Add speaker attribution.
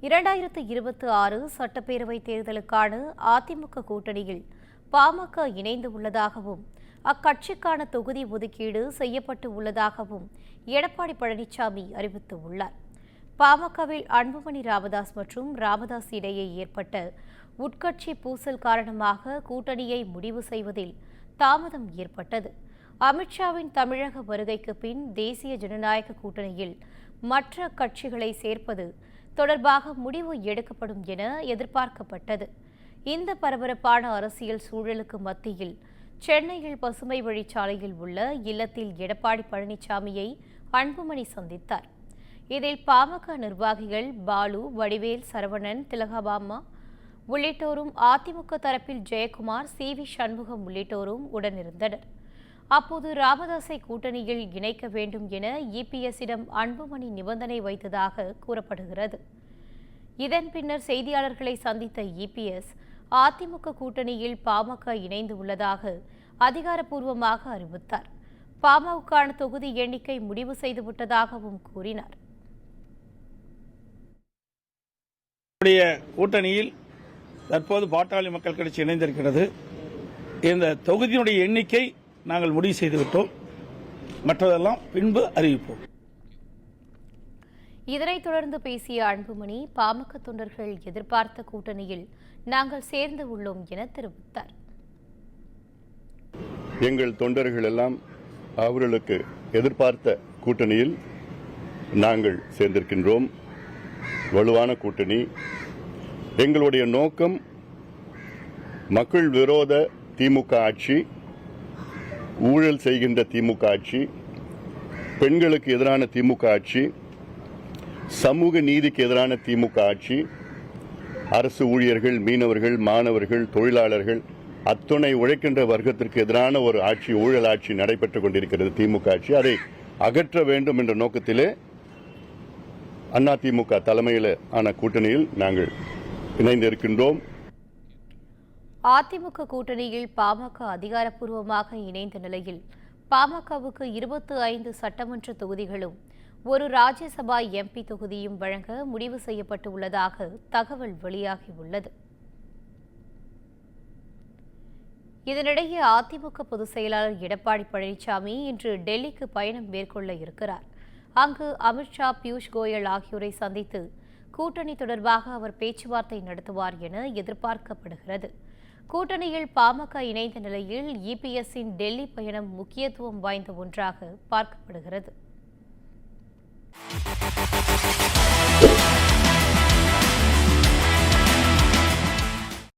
Speaker 1: 2026 சட்டப்பேரவைத் தேர்தலுக்கான அதிமுக கூட்டணியில் பாமக இணைந்து உள்ளதாகவும் அக்கட்சிக்கான தொகுதி ஒதுக்கீடு செய்யப்பட்டு உள்ளதாகவும் எடப்பாடி பழனிசாமி அறிவித்துள்ளார். பாமகவில் அன்புமணி ராமதாஸ் மற்றும் ராமதாஸ் இடையே ஏற்பட்ட உட்கட்சி பூசல் காரணமாக கூட்டணியை முடிவு செய்வதில் தாமதம் ஏற்பட்டது. அமித்ஷாவின் தமிழக வருகைக்கு பின் தேசிய ஜனநாயக கூட்டணியில் மற்ற கட்சிகளை சேர்ப்பது தொடர்பாக முடிவு எடுக்கப்படும் என எதிர்பார்க்கப்பட்டது. இந்த பரபரப்பான அரசியல் சூழலுக்கு மத்தியில் சென்னையில் பசுமை வழிச்சாலையில் உள்ள இல்லத்தில் எடப்பாடி பழனிசாமியை அன்புமணி சந்தித்தார். இதில் பாமக நிர்வாகிகள் பாலு, வடிவேல், சரவணன், திலகபாமா உள்ளிட்டோரும், அதிமுக தரப்பில் ஜெயக்குமார், சி.வி. சண்முகம் உள்ளிட்டோரும் உடனிருந்தனர். அப்போது ராமதாஸை கூட்டணியில் இணைக்க வேண்டும் என இபிஎஸ்ஸிடம் அன்புமணி நிபந்தனை வைத்ததாக கூறப்படுகிறது. இதன் பின்னர் செய்தியாளர்களை சந்தித்த இபிஎஸ் அதிமுக கூட்டணியில் பாமக இணைந்து உள்ளதாக அதிகாரப்பூர்வமாக அறிவித்தார். பாமகவுக்கான தொகுதி எண்ணிக்கை முடிவு செய்துவிட்டதாகவும் கூறினார்.
Speaker 2: கூட்டணியில் தற்போது பாட்டாளி மக்கள் கட்சி இணைந்திருக்கிறது. இந்த தொகுதியினுடைய எண்ணிக்கை நாங்கள் முடிவு செய்துவிட்டோம். மற்றதெல்லாம் பின்பு அறிவிப்போம்.
Speaker 1: இதனைத் தொடர்ந்து பேசிய அன்புமணி, பாமக தொண்டர்கள் எதிர்பார்த்த கூட்டணியில் நாங்கள் சேர்ந்து உள்ளோம் என தெரிவித்தார்.
Speaker 3: எங்கள் தொண்டர்கள் எல்லாம் அவர்களுக்கு எதிர்பார்த்த கூட்டணியில் நாங்கள் சேர்ந்திருக்கின்றோம். வலுவான கூட்டணி. எங்களுடைய நோக்கம் மக்கள் விரோத திமுக ஆட்சி, ஊழல் செய்கின்ற திமுக ஆட்சி, பெண்களுக்கு எதிரான திமுக ஆட்சி, சமூக நீதிக்கு எதிரான திமுக ஆட்சி, அரசு ஊழியர்கள், மீனவர்கள், மாணவர்கள், தொழிலாளர்கள், அத்துணை உழைக்கின்ற வர்க்கத்திற்கு எதிரான ஒரு ஆட்சி, ஊழல் ஆட்சி நடைபெற்றுக் கொண்டிருக்கிறது திமுக ஆட்சி. அதை அகற்ற வேண்டும் என்ற நோக்கத்திலே அதிமுக தலைமையில் ஆன கூட்டணியில் நாங்கள் இணைந்திருக்கின்றோம்.
Speaker 1: அதிமுக கூட்டணியில் பாமக அதிகாரப்பூர்வமாக இணைந்த நிலையில் பாமகவுக்கு 25 சட்டமன்ற தொகுதிகளும் ஒரு ராஜ்யசபா எம்பி தொகுதியும் வழங்க முடிவு செய்யப்பட்டு உள்ளதாக தகவல் வெளியாகியுள்ளது. இதனிடையே அதிமுக பொதுச் செயலாளர் எடப்பாடி பழனிசாமி இன்று டெல்லிக்கு பயணம் மேற்கொள்ள இருக்கிறார். அங்கு அமித்ஷா, பியூஷ் கோயல் ஆகியோரை சந்தித்து கூட்டணி தொடர்பாக அவர் பேச்சுவார்த்தை நடத்துவார் என எதிர்பார்க்கப்படுகிறது. கூட்டணியில் பாமக இணைந்த நிலையில் இபிஎஸ்ஸின் டெல்லி பயணம் முக்கியத்துவம் வாய்ந்த ஒன்றாக பார்க்கப்படுகிறது.